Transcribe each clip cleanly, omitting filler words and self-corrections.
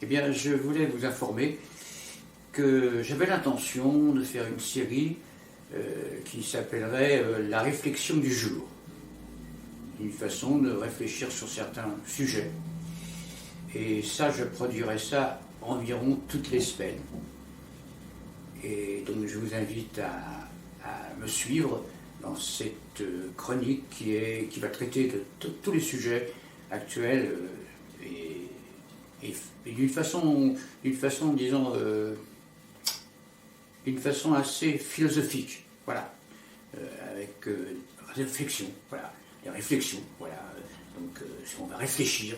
bien, je voulais vous informer que j'avais l'intention de faire une série qui s'appellerait La réflexion du jour. Une façon de réfléchir sur certains sujets. Et ça, je produirai ça environ toutes les semaines. Et donc, je vous invite à me suivre dans cette chronique qui va traiter de tous les sujets actuels et d'une façon, disons, d'une façon assez philosophique, voilà, avec réflexion, voilà, des réflexions, voilà. Donc, on va réfléchir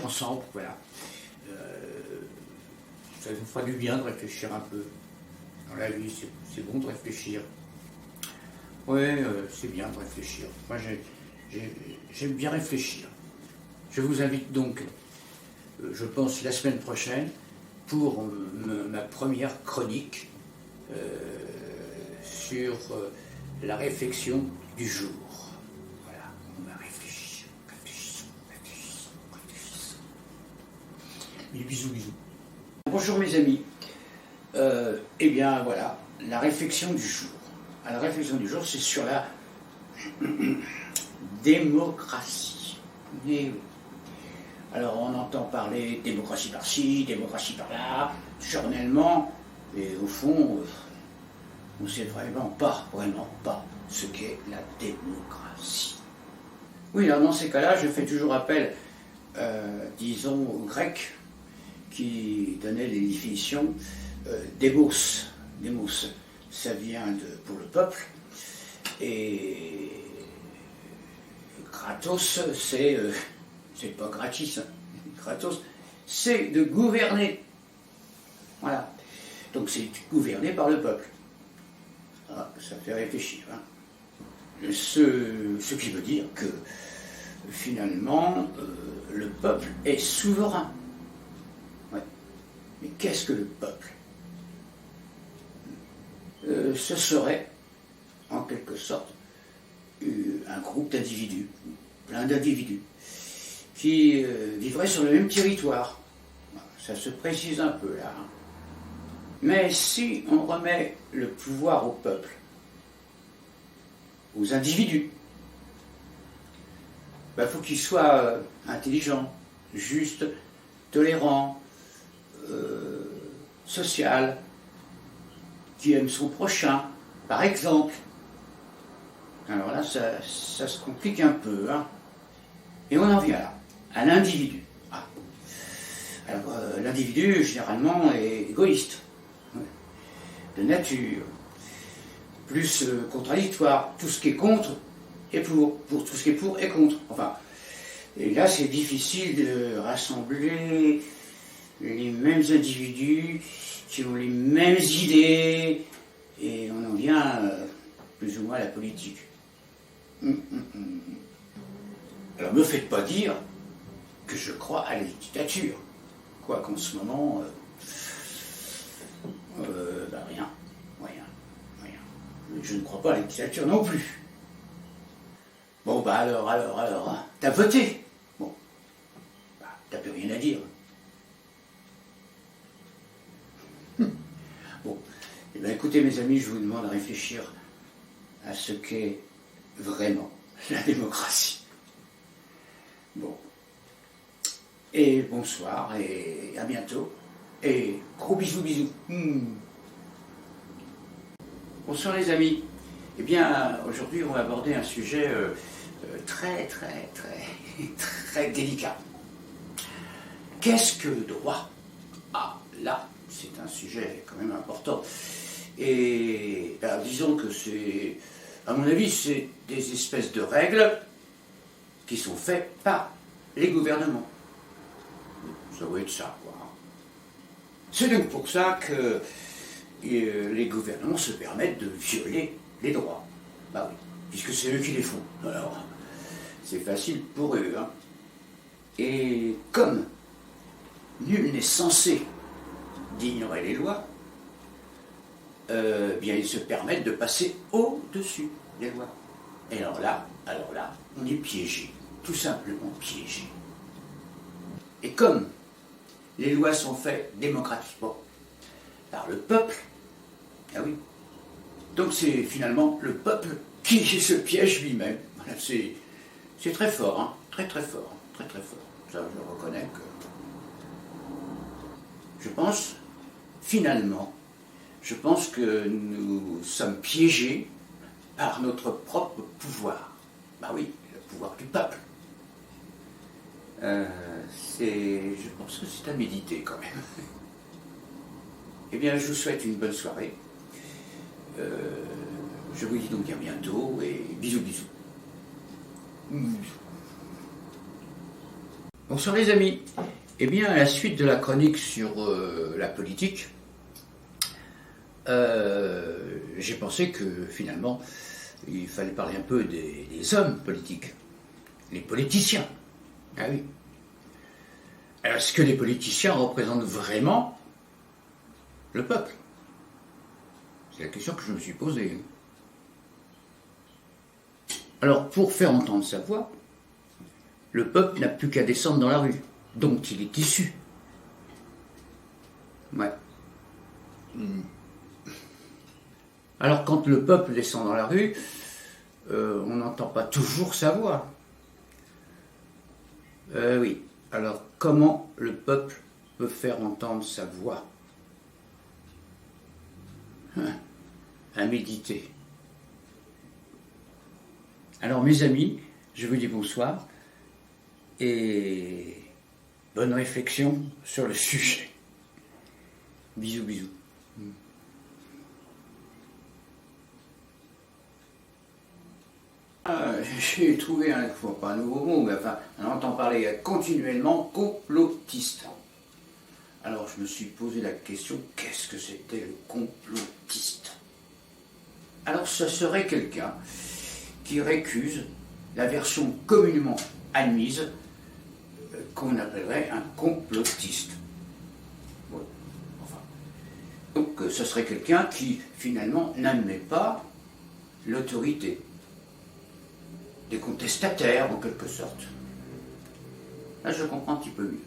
ensemble, voilà. Ça vous fera du bien de réfléchir un peu. Dans la vie, c'est bon de réfléchir. Ouais, c'est bien de réfléchir. Moi, j'aime bien réfléchir. Je vous invite donc, je pense, la semaine prochaine, pour ma première chronique sur la réflexion du jour. Voilà, on va réfléchir. Bisous. Bonjour mes amis. Eh bien voilà, la réflexion du jour. La réflexion du jour, c'est sur la démocratie. Et oui. Alors on entend parler démocratie par-ci, démocratie par-là, journellement, et au fond, on ne sait vraiment pas ce qu'est la démocratie. Oui, alors dans ces cas-là, je fais toujours appel, disons, aux Grecs qui donnaient les définitions démos. Démos, ça vient de pour le peuple, et kratos, c'est pas gratis, hein. Kratos, c'est de gouverner. Voilà. Donc c'est gouverné par le peuple. Ah, ça fait réfléchir. Hein. Ce qui veut dire que finalement, le peuple est souverain. Ouais. Mais qu'est-ce que le peuple ? Ce serait, en quelque sorte, un groupe d'individus, plein d'individus, qui vivraient sur le même territoire. Ça se précise un peu là. Mais si on remet le pouvoir au peuple, aux individus, faut qu'ils soient intelligents, justes, tolérants, social, qui aime son prochain, par exemple. Alors là, ça se complique un peu, hein. Et on en vient là, à l'individu. Ah. Alors, l'individu, généralement, est égoïste, de nature, plus contradictoire. Tout ce qui est contre est pour tout ce qui est pour est contre. Enfin, et là, c'est difficile de rassembler les mêmes individus qui ont les mêmes idées, et on en vient plus ou moins à la politique. Alors, ne me faites pas dire que je crois à la dictature. Quoi qu'en ce moment, rien. Je ne crois pas à la dictature non plus. Bon, alors, hein, t'as voté. Bon, t'as plus rien à dire. Bon, eh bien écoutez mes amis, je vous demande de réfléchir à ce qu'est vraiment la démocratie. Bon. Et bonsoir, et à bientôt. Et gros bisous. Bonsoir les amis. Eh bien, aujourd'hui, on va aborder un sujet très délicat. Qu'est-ce que le droit ? Ah, là, c'est un sujet quand même important. Et disons que c'est, à mon avis, c'est des espèces de règles qui sont faites par les gouvernements. Ça doit être ça, quoi. C'est donc pour ça que les gouvernements se permettent de violer les droits. Oui, puisque c'est eux qui les font. Alors, c'est facile pour eux, hein. Et comme nul n'est censé d'ignorer les lois, bien ils se permettent de passer au-dessus des lois. Et alors là, on est piégé, tout simplement piégé. Et comme les lois sont faites démocratiquement par le peuple. Ah oui. Donc c'est finalement le peuple qui se piège lui-même. Voilà, c'est très fort, hein, très très fort, très très fort. Ça, je reconnais que... Je pense, finalement, que nous sommes piégés par notre propre pouvoir. Bah oui, le pouvoir du peuple. Je pense que c'est à méditer quand même. Eh bien, je vous souhaite une bonne soirée. Je vous dis donc à bientôt et bisous bisous. Bonsoir les amis. Eh bien, à la suite de la chronique sur la politique, j'ai pensé que finalement, il fallait parler un peu des hommes politiques, les politiciens. Ah oui. Est-ce que les politiciens représentent vraiment le peuple? C'est la question que je me suis posée. Alors, pour faire entendre sa voix, le peuple n'a plus qu'à descendre dans la rue, dont il est issu. Ouais. Alors, quand le peuple descend dans la rue, on n'entend pas toujours sa voix. Oui. Alors, comment le peuple peut faire entendre sa voix? À méditer. Alors, mes amis, je vous dis bonsoir et bonne réflexion sur le sujet. Bisous, bisous. J'ai trouvé pas un nouveau mot, mais enfin, on entend parler continuellement complotiste. Alors je me suis posé la question, qu'est-ce que c'était le complotiste? Alors ce serait quelqu'un qui récuse la version communément admise qu'on appellerait un complotiste. Ouais. Enfin. Donc ce serait quelqu'un qui finalement n'admet pas l'autorité. Des contestataires, en quelque sorte. Là, je comprends un petit peu mieux.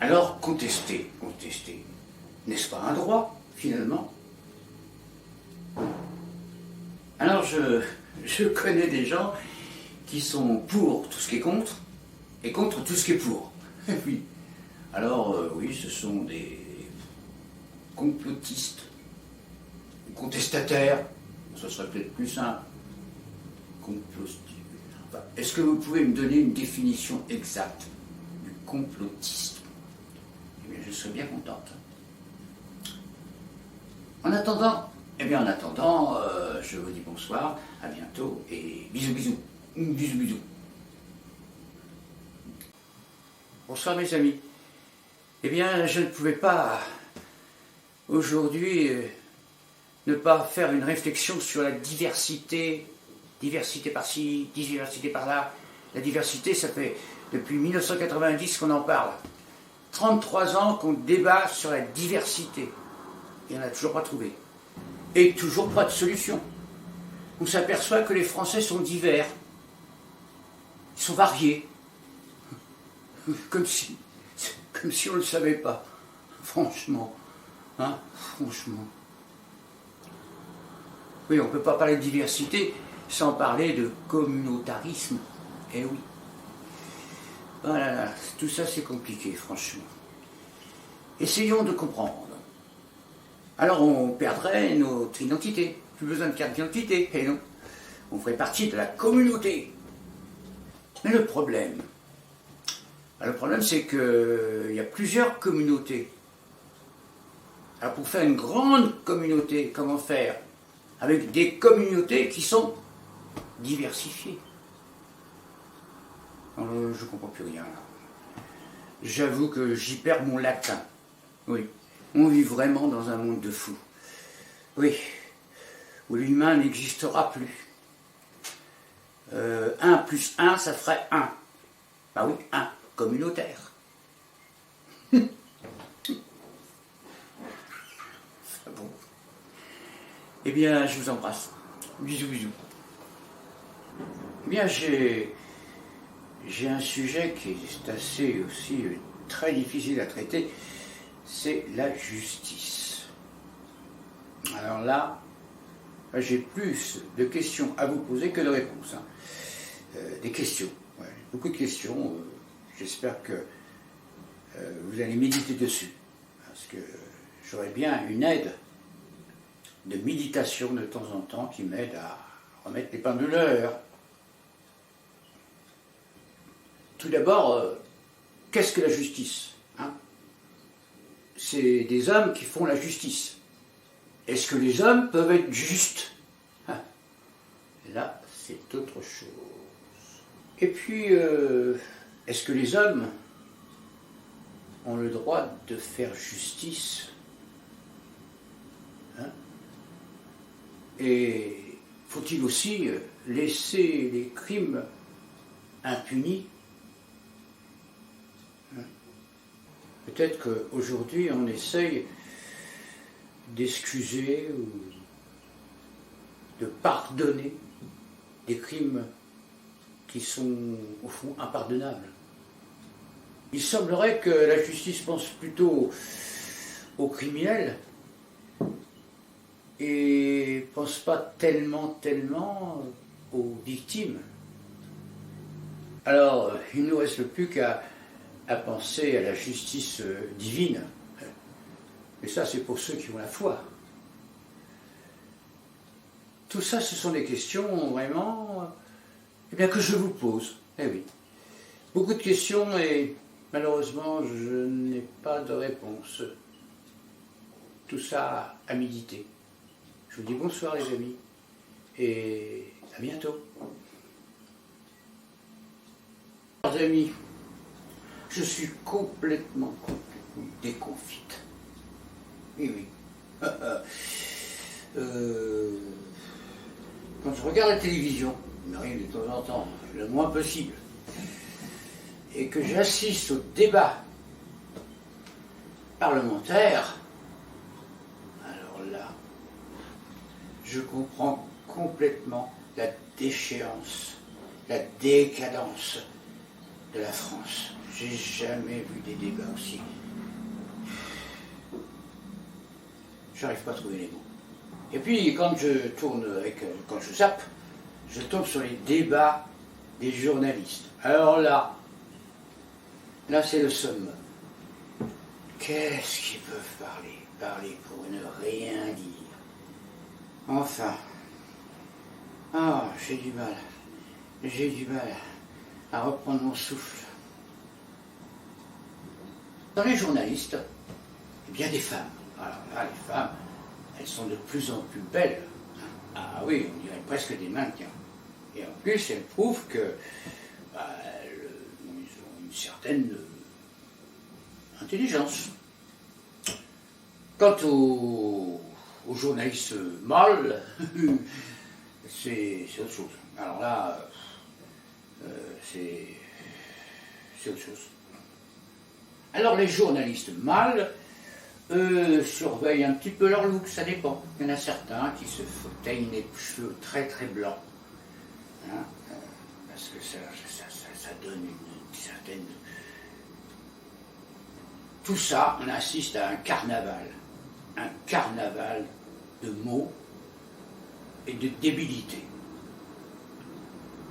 Alors, contester, n'est-ce pas un droit, finalement? Alors, je connais des gens qui sont pour tout ce qui est contre, et contre tout ce qui est pour. Oui. Alors, oui, ce sont des complotistes, contestataires, ce serait peut-être plus simple. Enfin, est-ce que vous pouvez me donner une définition exacte du complotisme? Eh bien, je serais bien contente. En attendant, je vous dis bonsoir, à bientôt et bisous bisous. Bisous bisous. Bonsoir mes amis. Eh bien, je ne pouvais pas aujourd'hui ne pas faire une réflexion sur la diversité. Diversité par-ci, diversité par-là. La diversité, ça fait depuis 1990 qu'on en parle. 33 ans qu'on débat sur la diversité. Et on n'a toujours pas trouvé. Et toujours pas de solution. On s'aperçoit que les Français sont divers. Ils sont variés. Comme si on ne le savait pas. Franchement. Hein? Franchement. Oui, on ne peut pas parler de diversité sans parler de communautarisme. Eh oui. Voilà, tout ça c'est compliqué, franchement. Essayons de comprendre. Alors on perdrait notre identité. Plus besoin de carte d'identité, et non. On ferait partie de la communauté. Mais le problème c'est qu'il y a plusieurs communautés. Alors pour faire une grande communauté, comment faire? Avec des communautés qui sont diversifiées. Je ne comprends plus rien là. J'avoue que j'y perds mon latin. Oui, on vit vraiment dans un monde de fous. Oui, où l'humain n'existera plus. 1 plus 1, ça ferait 1. Bah oui, 1, communautaire. Ah bon. Eh bien, je vous embrasse. Bisous, bisous. Eh bien, j'ai un sujet qui est assez aussi très difficile à traiter, c'est la justice. Alors là, j'ai plus de questions à vous poser que de réponses. Des questions, ouais, beaucoup de questions. J'espère que vous allez méditer dessus, parce que j'aurais bien une aide de méditation de temps en temps qui m'aide à remettre les pendules à l'heure. Tout d'abord, qu'est-ce que la justice, hein? C'est des hommes qui font la justice. Est-ce que les hommes peuvent être justes, hein? Là, c'est autre chose. Et puis, est-ce que les hommes ont le droit de faire justice, hein? Et faut-il aussi laisser les crimes impunis? Peut-être qu'aujourd'hui, on essaye d'excuser ou de pardonner des crimes qui sont, au fond, impardonnables. Il semblerait que la justice pense plutôt aux criminels et pense pas tellement aux victimes. Alors, il ne nous reste plus qu'à penser à la justice divine. Mais ça, c'est pour ceux qui ont la foi. Tout ça, ce sont des questions vraiment que je vous pose. Eh oui. Beaucoup de questions et malheureusement, je n'ai pas de réponse. Tout ça à méditer. Je vous dis bonsoir les amis et à bientôt. Les amis, je suis complètement déconfite. Oui, oui. Quand je regarde la télévision, il m'arrive de temps en temps, le moins possible, et que j'assiste au débat parlementaire, alors là, je comprends complètement la déchéance, la décadence de la France. J'ai jamais vu des débats aussi. J'arrive pas à trouver les mots. Et puis quand je tourne quand je zappe, je tombe sur les débats des journalistes. Alors là c'est le summum. Qu'est-ce qu'ils peuvent parler? Parler pour ne rien dire. Enfin. J'ai du mal à reprendre mon souffle. Dans les journalistes, il y a des femmes. Alors là, les femmes, elles sont de plus en plus belles. Ah oui, on dirait presque des mannequins. Et en plus, elles prouvent que ils ont une certaine intelligence. Quant aux journalistes mâles, c'est autre chose. Alors là, c'est autre chose. Alors les journalistes mâles surveillent un petit peu leur look, ça dépend. Il y en a certains qui se teignent les cheveux très très blancs, hein, parce que ça donne une certaine... Tout ça, on assiste à un carnaval de mots et de débilité.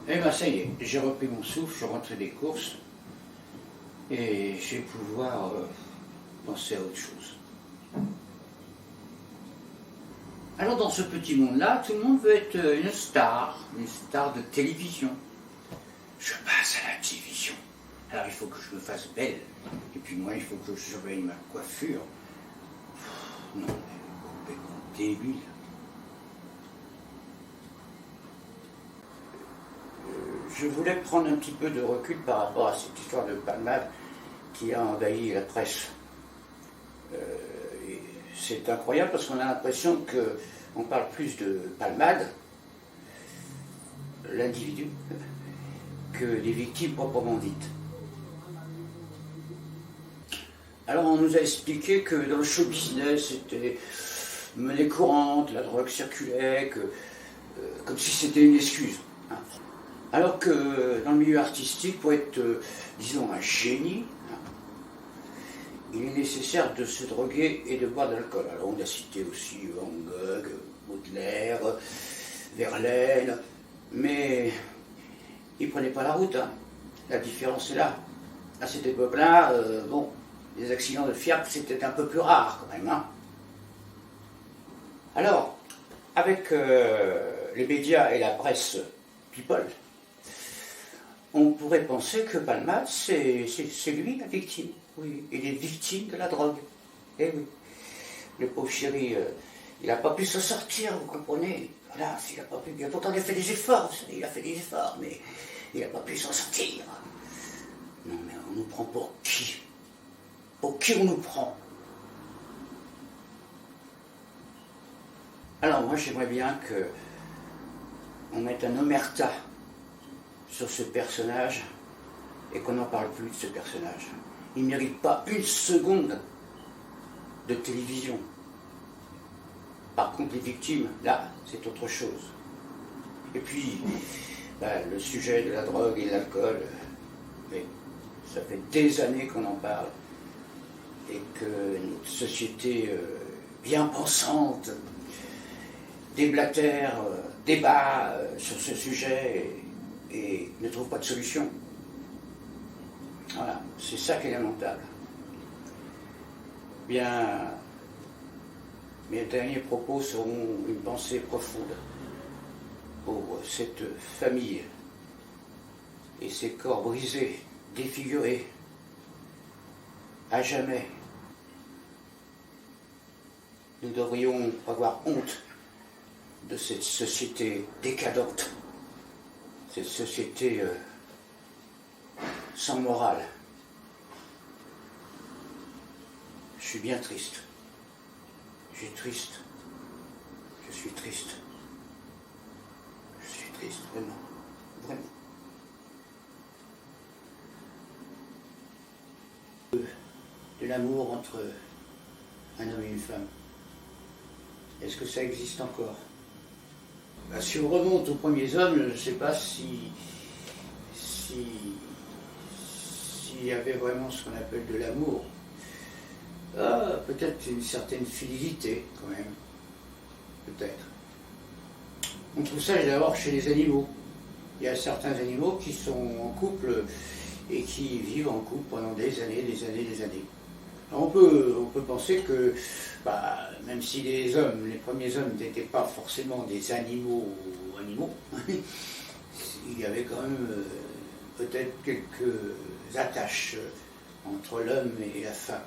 Et bien ça y est, j'ai repris mon souffle, je suis rentré des courses, et je vais pouvoir penser à autre chose. Alors dans ce petit monde-là, tout le monde veut être une star de télévision. Je passe à la télévision. Alors il faut que je me fasse belle. Et puis moi, il faut que je surveille ma coiffure. Non, elle est complètement débile. Je voulais prendre un petit peu de recul par rapport à cette histoire de palmade qui a envahi la presse. C'est incroyable parce qu'on a l'impression qu'on parle plus de palmade, l'individu, que des victimes proprement dites. Alors on nous a expliqué que dans le show business c'était monnaie courante, la drogue circulait, comme si c'était une excuse. Hein. Alors que dans le milieu artistique, pour être, disons, un génie, hein, il est nécessaire de se droguer et de boire de l'alcool. Alors on a cité aussi Van Gogh, Baudelaire, Verlaine, mais ils ne prenaient pas la route, hein. La différence est là. À cette époque-là, bon, les accidents de fiacre, c'était un peu plus rare quand même, hein. Alors, avec les médias et la presse people, on pourrait penser que Palmade, c'est lui la victime. Oui, il est victime de la drogue. Eh oui. Le pauvre chéri, il n'a pas pu s'en sortir, vous comprenez. Voilà, il n'a pas pu. Pourtant, il a fait des efforts, il a fait des efforts, mais il n'a pas pu s'en sortir. Non, mais on nous prend pour qui? Pour qui on nous prend? Alors, moi, j'aimerais bien qu'on mette un omerta sur ce personnage et qu'on n'en parle plus de ce personnage. Il ne mérite pas une seconde de télévision. Par contre, les victimes, là, c'est autre chose. Et puis, le sujet de la drogue et de l'alcool, mais ça fait des années qu'on en parle et que notre société bien pensante déblatère, débat sur ce sujet et ne trouve pas de solution. Voilà, c'est ça qui est lamentable. Bien, mes derniers propos seront une pensée profonde pour cette famille et ces corps brisés, défigurés, à jamais. Nous devrions avoir honte de cette société décadente, cette société sans morale. Je suis bien triste. Je suis triste. Je suis triste. Je suis triste, vraiment. Vraiment. De l'amour entre un homme et une femme. Est-ce que ça existe encore? Si on remonte aux premiers hommes, je ne sais pas s'il y avait vraiment ce qu'on appelle de l'amour. Peut-être une certaine fidélité, quand même. Peut-être. On trouve ça d'abord chez les animaux. Il y a certains animaux qui sont en couple et qui vivent en couple pendant des années, des années, des années. Alors on peut penser que, même si les premiers hommes n'étaient pas forcément des animaux, il y avait quand même peut-être quelques attaches entre l'homme et la femme.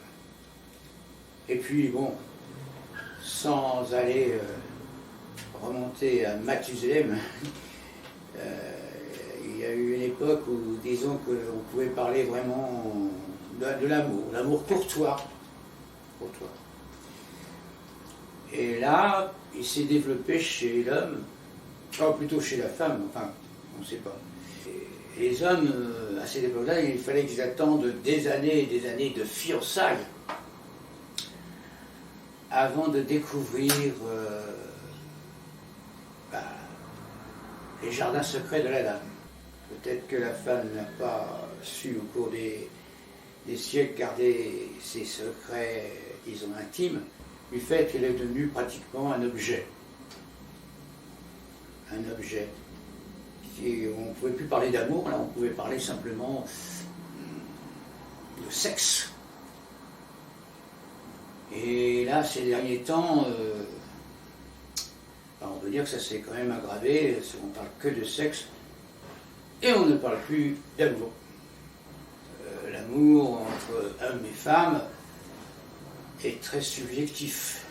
Et puis bon, sans aller remonter à Mathusalem, il y a eu une époque où, disons, qu'on pouvait parler vraiment de l'amour courtois. Et là, il s'est développé chez l'homme, plutôt chez la femme, enfin, on ne sait pas. Et les hommes, à cette époque-là, il fallait qu'ils attendent des années et des années de fiançailles avant de découvrir les jardins secrets de la dame. Peut-être que la femme n'a pas su, au cours des siècles, garder ses secrets, disons, intimes, du fait qu'elle est devenue pratiquement un objet. Un objet. Et on ne pouvait plus parler d'amour, là on pouvait parler simplement de sexe. Et là, ces derniers temps, on peut dire que ça s'est quand même aggravé, on ne parle que de sexe, et on ne parle plus d'amour. L'amour entre hommes et femmes est très subjectif.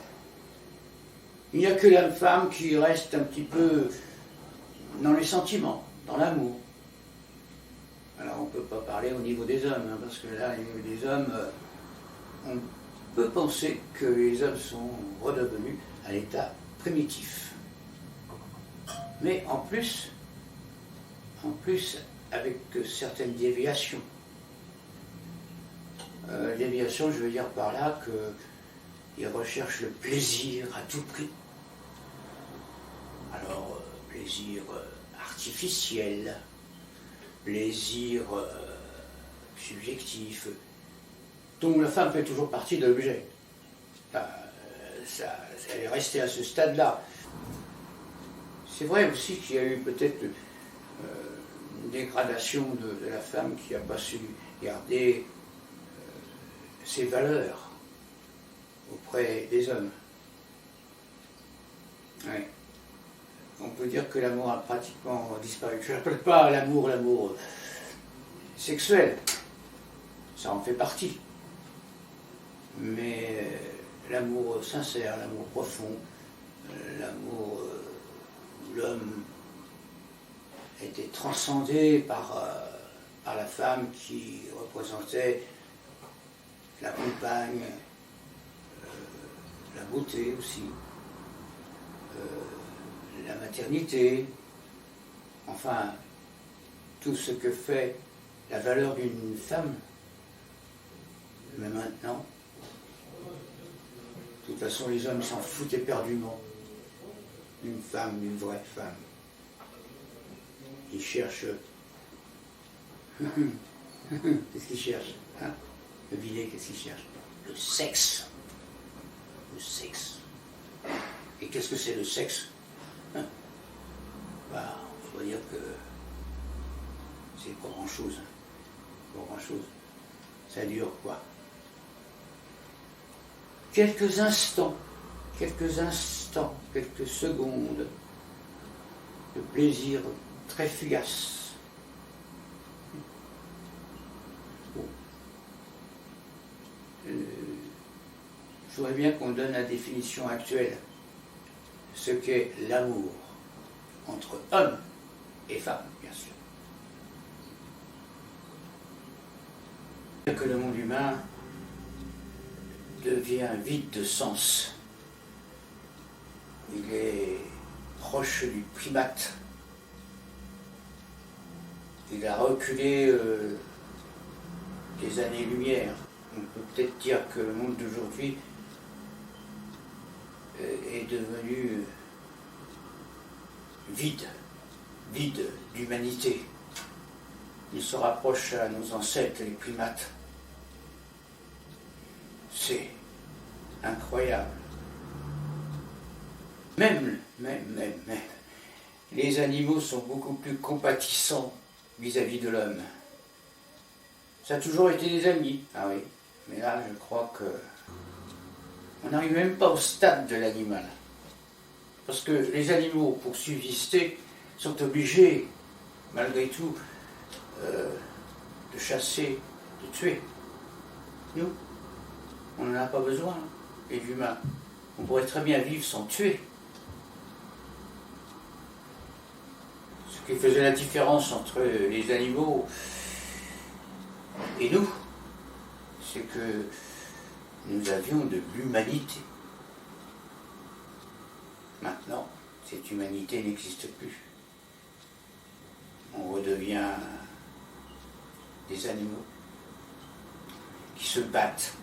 Il n'y a que la femme qui reste un petit peu dans les sentiments, dans l'amour. Alors on ne peut pas parler au niveau des hommes, parce que là, au niveau des hommes, on peut penser que les hommes sont redevenus à l'état primitif. Mais en plus avec certaines déviations. Déviation, je veux dire par là qu'ils recherchent le plaisir à tout prix. Alors, plaisir artificiel, plaisir subjectif, dont la femme fait toujours partie de l'objet. Elle est restée à ce stade-là. C'est vrai aussi qu'il y a eu peut-être une dégradation de la femme qui n'a pas su garder ses valeurs auprès des hommes. Ouais. On peut dire que l'amour a pratiquement disparu. Je n'appelle pas l'amour sexuel, ça en fait partie. Mais l'amour sincère, l'amour profond, l'amour où l'homme était transcendé par la femme qui représentait la compagne, la beauté aussi, la maternité, enfin, tout ce que fait la valeur d'une femme. Mais maintenant, de toute façon, les hommes s'en foutent éperdument d'une femme, d'une vraie femme. Ils cherchent... Qu'est-ce qu'ils cherchent, hein? Le bidet, qu'est-ce qu'ils cherchent? Le sexe. Le sexe. Et qu'est-ce que c'est le sexe? Hein? Bah, on va dire que c'est pas grand-chose. Pas grand-chose. Ça dure quoi? Quelques instants, quelques secondes de plaisir très fugace. Bon. Je voudrais bien qu'on donne la définition actuelle, ce qu'est l'amour entre hommes et femmes, bien sûr. Que le monde humain devient vide de sens. Il est proche du primate. Il a reculé des années-lumière. On peut peut-être dire que le monde d'aujourd'hui est devenu vide d'humanité. Il se rapproche à nos ancêtres, les primates. C'est incroyable. Même, les animaux sont beaucoup plus compatissants vis-à-vis de l'homme. Ça a toujours été des amis, ah oui. Mais là, je crois que on n'arrive même pas au stade de l'animal. Parce que les animaux, pour subsister, sont obligés, malgré tout, de chasser, de tuer. Nous, on n'en a pas besoin, les humains. On pourrait très bien vivre sans tuer. Ce qui faisait la différence entre les animaux et nous, c'est que nous avions de l'humanité. Maintenant, cette humanité n'existe plus. On redevient des animaux qui se battent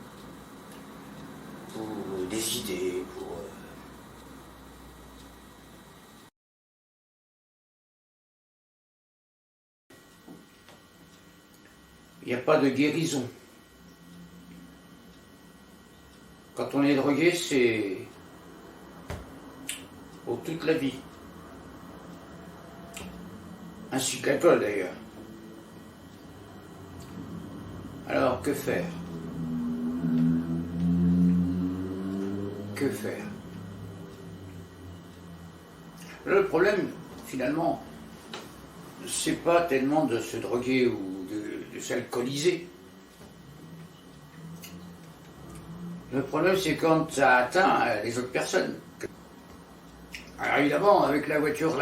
pour des idées, pour... Il n'y a pas de guérison. Quand on est drogué, c'est pour toute la vie. Ainsi que l'alcool d'ailleurs. Alors, que faire? Que faire? Le problème, finalement, c'est pas tellement de se droguer ou de s'alcooliser. Le problème, c'est quand ça atteint les autres personnes. Alors évidemment, avec la voiture.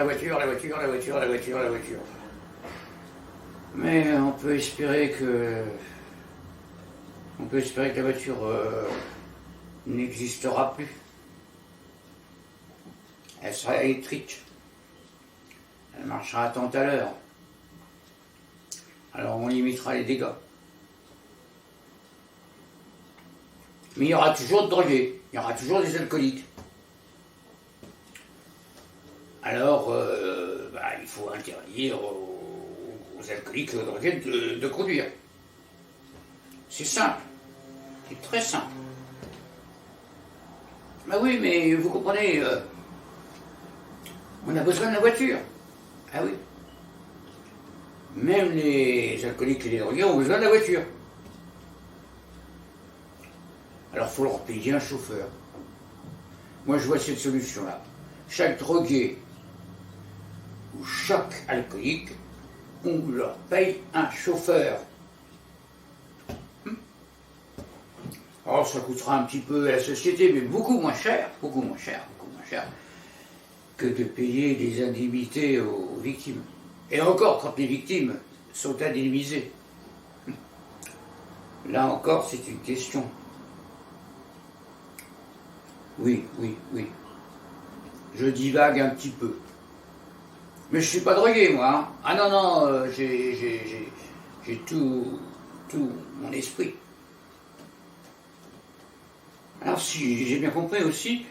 Mais on peut espérer que la voiture n'existera plus. Elle sera électrique. Elle marchera à tant à l'heure. Alors on limitera les dégâts. Mais il y aura toujours de drogués, il y aura toujours des alcooliques. Alors, il faut interdire aux alcooliques et aux drogués de conduire. C'est simple. C'est très simple. Bah oui, mais vous comprenez, on a besoin de la voiture. Ah oui. Même les alcooliques et les drogués ont besoin de la voiture. Alors il faut leur payer un chauffeur. Moi je vois cette solution-là. Chaque drogué ou chaque alcoolique, on leur paye un chauffeur. Alors ça coûtera un petit peu à la société, mais beaucoup moins cher que de payer des indemnités aux victimes. Et encore quand les victimes sont indemnisées. Là encore, c'est une question. Oui. Je divague un petit peu. Mais je suis pas drogué, moi. Hein. Ah non, j'ai tout mon esprit. Alors si j'ai bien compris aussi,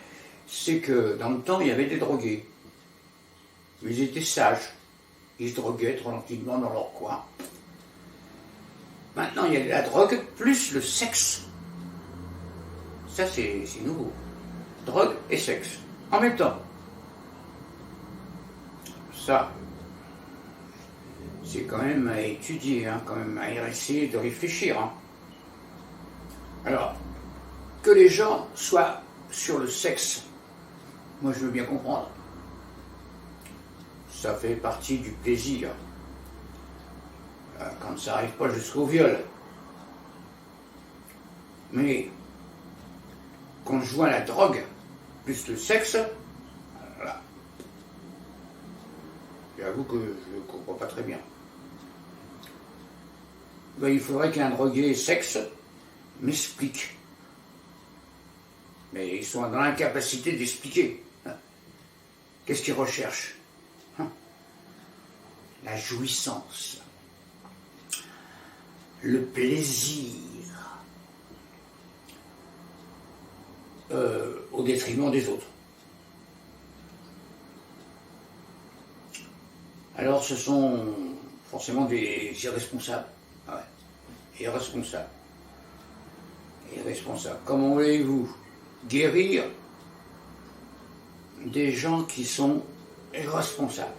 c'est que dans le temps, il y avait des drogués. Ils étaient sages. Ils se droguaient tranquillement dans leur coin. Maintenant, il y a la drogue plus le sexe. Ça, c'est nouveau. Drogue et sexe. En même temps. Ça, c'est quand même à étudier, hein, quand même à essayer de réfléchir. Hein. Alors, que les gens soient sur le sexe, moi je veux bien comprendre. Ça fait partie du plaisir. Quand ça n'arrive pas jusqu'au viol. Mais quand je vois la drogue plus le sexe, voilà. J'avoue que je ne comprends pas très bien. Ben, il faudrait qu'un drogué sexe m'explique. Mais ils sont dans l'incapacité d'expliquer. Qu'est-ce qu'ils recherchent? La jouissance, le plaisir, au détriment des autres. Alors ce sont forcément des irresponsables. Ah ouais. Irresponsables. Comment voulez-vous guérir des gens qui sont irresponsables?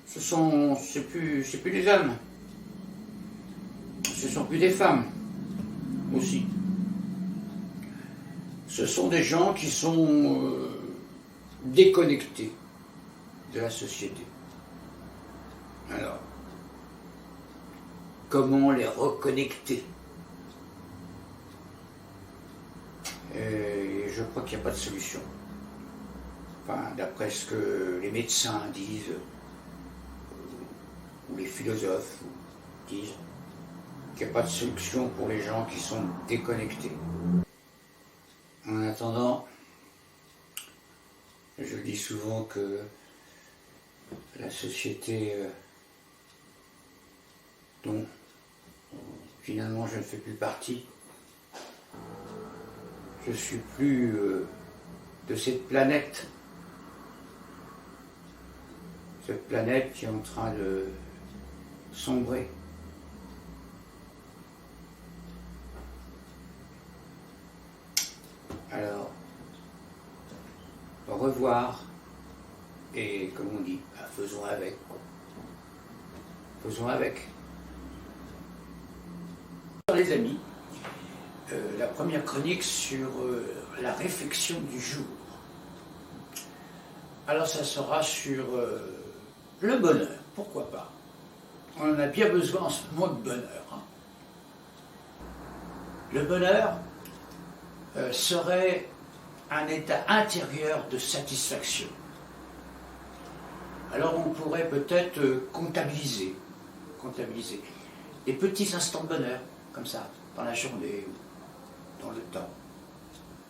C'est plus des hommes. Ce sont plus des femmes aussi. Ce sont des gens qui sont déconnectés de la société. Alors, comment les reconnecter? Et je crois qu'il n'y a pas de solution. Enfin, d'après ce que les médecins disent, ou les philosophes disent, qu'il n'y a pas de solution pour les gens qui sont déconnectés. En attendant, je dis souvent que la société dont finalement je ne fais plus partie, je suis plus de cette planète qui est en train de sombrer. Alors, au revoir, et comme on dit, faisons avec. Faisons avec. Les amis, la première chronique sur la réflexion du jour. Alors ça sera sur le bonheur, pourquoi pas. On en a bien besoin en ce moment de bonheur. Hein. Le bonheur serait un état intérieur de satisfaction. Alors on pourrait peut-être comptabiliser des petits instants de bonheur, comme ça, dans la journée, dans le temps.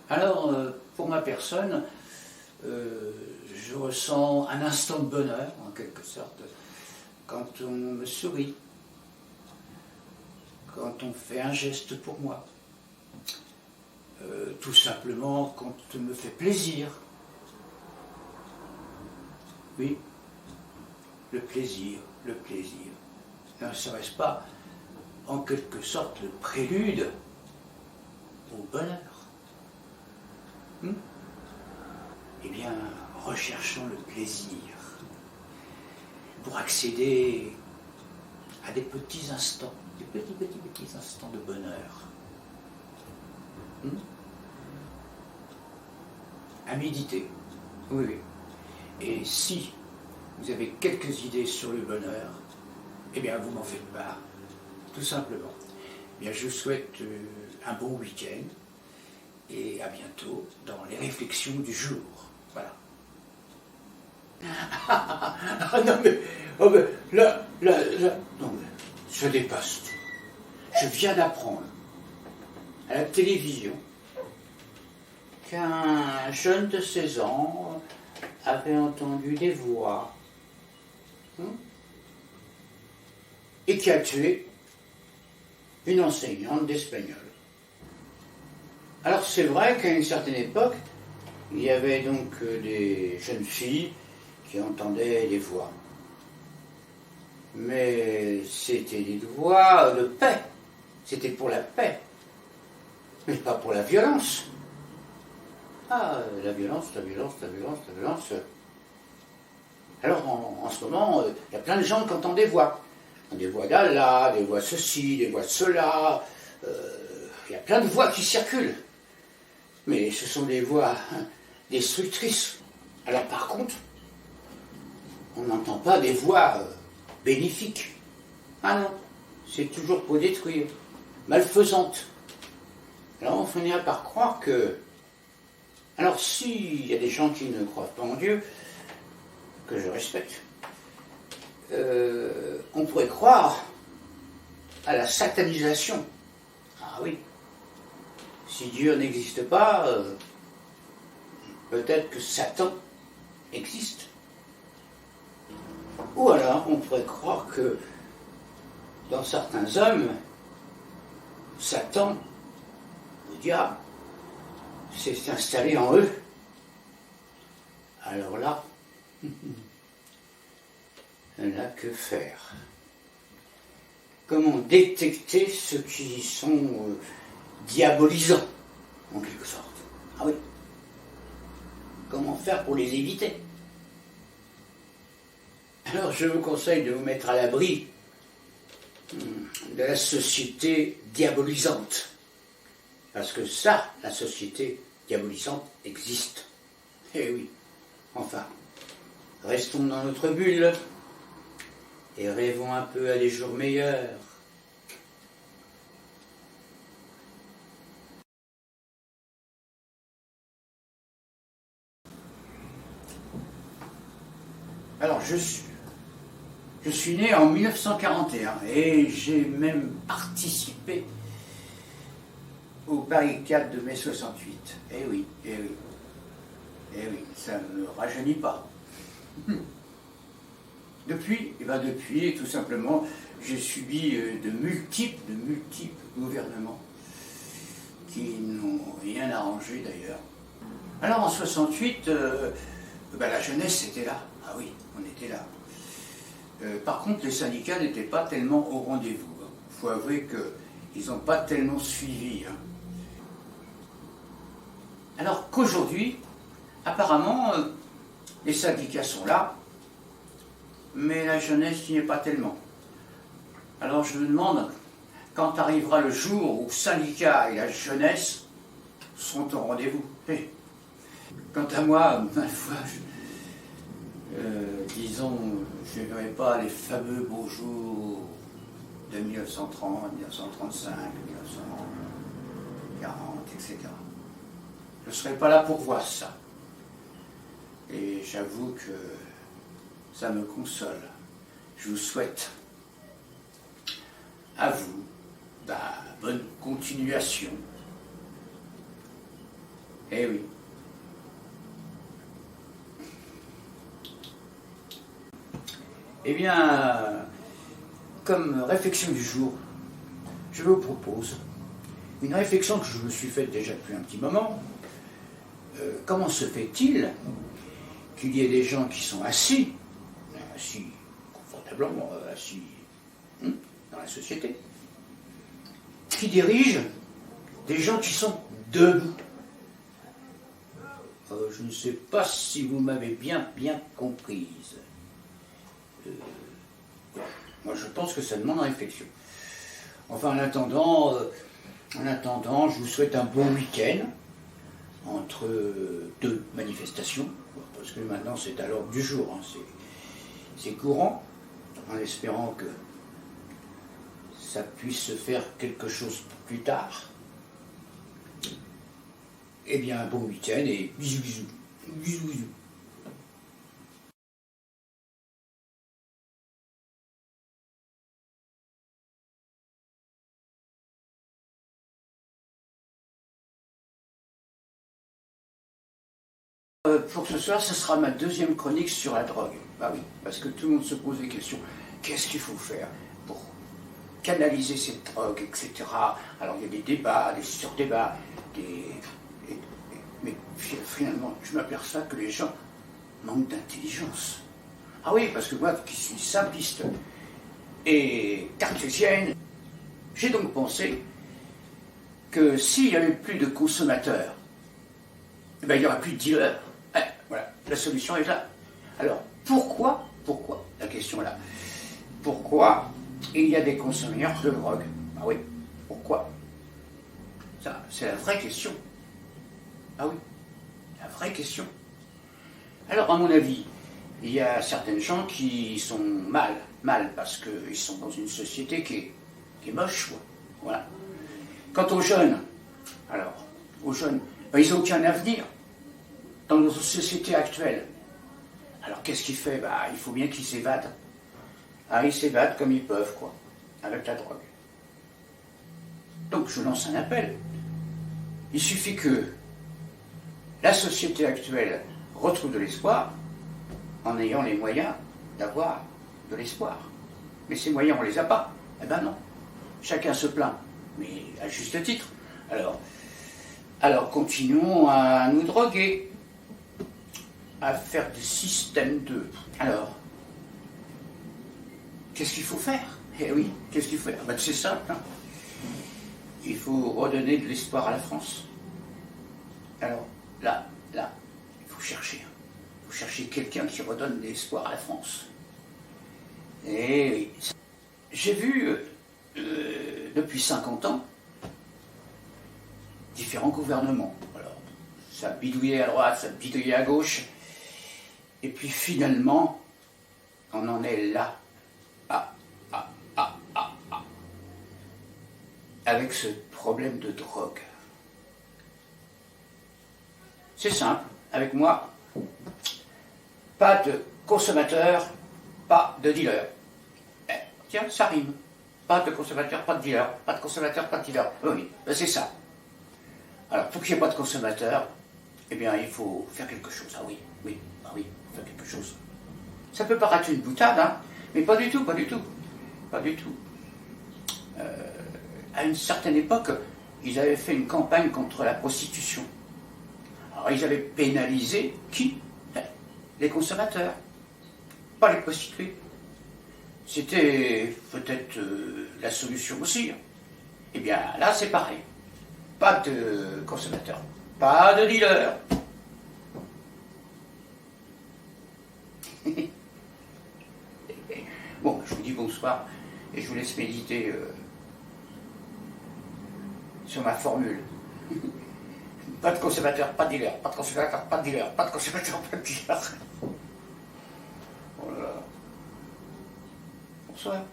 Alors, pour ma personne, je ressens un instant de bonheur, en quelque sorte, quand on me sourit, quand on fait un geste pour moi, tout simplement quand on me fait plaisir. Oui, le plaisir. Ne serait-ce pas en quelque sorte le prélude au bonheur. Eh bien, recherchons le plaisir pour accéder à des petits instants, des petits instants de bonheur. À méditer, oui, oui. Et si vous avez quelques idées sur le bonheur, eh bien, vous m'en faites part, tout simplement. Eh bien, je vous souhaite un bon week-end et à bientôt dans les réflexions du jour. Voilà. Ah non mais, oh mais là, non mais, ça dépasse tout. Je viens d'apprendre à la télévision qu'un jeune de 16 ans avait entendu des voix et qui a tué une enseignante d'espagnol. Alors c'est vrai qu'à une certaine époque, il y avait donc des jeunes filles qui entendaient des voix. Mais c'était des voix de paix. C'était pour la paix. Mais pas pour la violence. Ah, la violence. Alors en ce moment, il y a plein de gens qui entendent des voix. Des voix d'Allah, des voix ceci, des voix de cela. Il y a plein de voix qui circulent. Mais ce sont des voix destructrices. Alors par contre, on n'entend pas des voix bénéfiques. Ah non, c'est toujours pour détruire, malfaisantes. Alors on finira par croire que... Alors s'il y a des gens qui ne croient pas en Dieu, que je respecte, on pourrait croire à la satanisation. Ah oui. Si Dieu n'existe pas, peut-être que Satan existe. Ou alors, on pourrait croire que dans certains hommes, Satan, le diable, s'est installé en eux. Alors là, que faire? Comment détecter ceux qui sont diabolisants, en quelque sorte? Ah oui. Comment faire pour les éviter? Alors je vous conseille de vous mettre à l'abri de la société diabolisante. Parce que ça, la société diabolisante existe. Eh oui. Enfin, restons dans notre bulle et rêvons un peu à des jours meilleurs. Alors, je suis né en 1941 et j'ai même participé aux barricades de mai 68. Eh oui, ça ne me rajeunit pas. Depuis, tout simplement, j'ai subi de multiples gouvernements qui n'ont rien arrangé d'ailleurs. Alors en 68, la jeunesse était là. Ah oui, on était là. Par contre, les syndicats n'étaient pas tellement au rendez-vous. Il faut avouer qu'ils n'ont pas tellement suivi. Alors qu'aujourd'hui, apparemment, les syndicats sont là, mais la jeunesse n'y est pas tellement. Alors je me demande, quand arrivera le jour où syndicats et la jeunesse seront au rendez-vous. Quant à moi, ma foi, disons, je ne verrai pas les fameux beaux jours de 1930, 1935, 1940, etc. Je ne serai pas là pour voir ça. Et j'avoue que ça me console. Je vous souhaite à vous bonne continuation. Eh oui. Eh bien, comme réflexion du jour, je vous propose une réflexion que je me suis faite déjà depuis un petit moment. Comment se fait-il qu'il y ait des gens qui sont assis confortablement, assis dans la société, qui dirige des gens qui sont debout. Je ne sais pas si vous m'avez bien comprise. Moi, je pense que ça demande réflexion. Enfin, en attendant, je vous souhaite un bon week-end entre deux manifestations, parce que maintenant c'est à l'ordre du jour, hein, c'est courant, en espérant que ça puisse se faire quelque chose plus tard. Eh bien, un bon week-end et bisous, bisous. Bisous, bisous. Pour ce soir, ce sera ma deuxième chronique sur la drogue. Bah oui, parce que tout le monde se pose des questions. Qu'est-ce qu'il faut faire pour canaliser cette drogue, etc. Alors il y a des débats, des surdébats, mais finalement, je m'aperçois que les gens manquent d'intelligence. Ah oui, parce que moi, qui suis simpliste et cartésienne, j'ai donc pensé que s'il n'y avait plus de consommateurs, eh ben, il n'y aura plus de dealers. Voilà, la solution est là. Alors, pourquoi, la question est là, pourquoi il y a des consommateurs de drogue? Ah oui, pourquoi? Ça, c'est la vraie question. Ah oui, la vraie question. Alors, à mon avis, il y a certaines gens qui sont mal parce qu'ils sont dans une société qui est moche, quoi. Voilà. Quant aux jeunes, alors, ben, ils n'ont aucun avenir dans notre société actuelle. Alors, qu'est-ce qu'ils font? Ben, il faut bien qu'ils s'évadent. Ah, ils s'évadent comme ils peuvent, quoi, avec la drogue. Donc, je lance un appel. Il suffit que la société actuelle retrouve de l'espoir en ayant les moyens d'avoir de l'espoir. Mais ces moyens, on ne les a pas. Eh ben non. Chacun se plaint, mais à juste titre. Alors continuons à nous droguer, à faire des systèmes de... Alors, qu'est-ce qu'il faut faire? Eh oui, qu'est-ce qu'il faut faire? Ben, c'est simple, hein. Il faut redonner de l'espoir à la France. Alors, là, il faut chercher. Il faut chercher quelqu'un qui redonne de l'espoir à la France. Et j'ai vu, depuis 50 ans, différents gouvernements. Alors, ça bidouillait à droite, ça bidouillait à gauche. Et puis finalement, on en est là. Avec ce problème de drogue. C'est simple, avec moi, pas de consommateur, pas de dealer. Tiens, ça rime. Pas de consommateur, pas de dealer. Pas de consommateur, pas de dealer. Oui, ben c'est ça. Alors, pour qu'il n'y ait pas de consommateur, eh bien, il faut faire quelque chose. Ah oui, il faut faire quelque chose. Ça peut paraître une boutade, hein, mais pas du tout. À une certaine époque, ils avaient fait une campagne contre la prostitution. Alors, ils avaient pénalisé qui? Les consommateurs, pas les prostituées. C'était peut-être la solution aussi. Eh bien, là, c'est pareil. Pas de consommateurs, pas de dealers. Bon, je vous dis bonsoir et je vous laisse méditer sur ma formule. Pas de consommateur, pas de dealer, pas de consommateur, pas de dealer, pas de consommateur, pas de dealer. Oh là là. Bonsoir.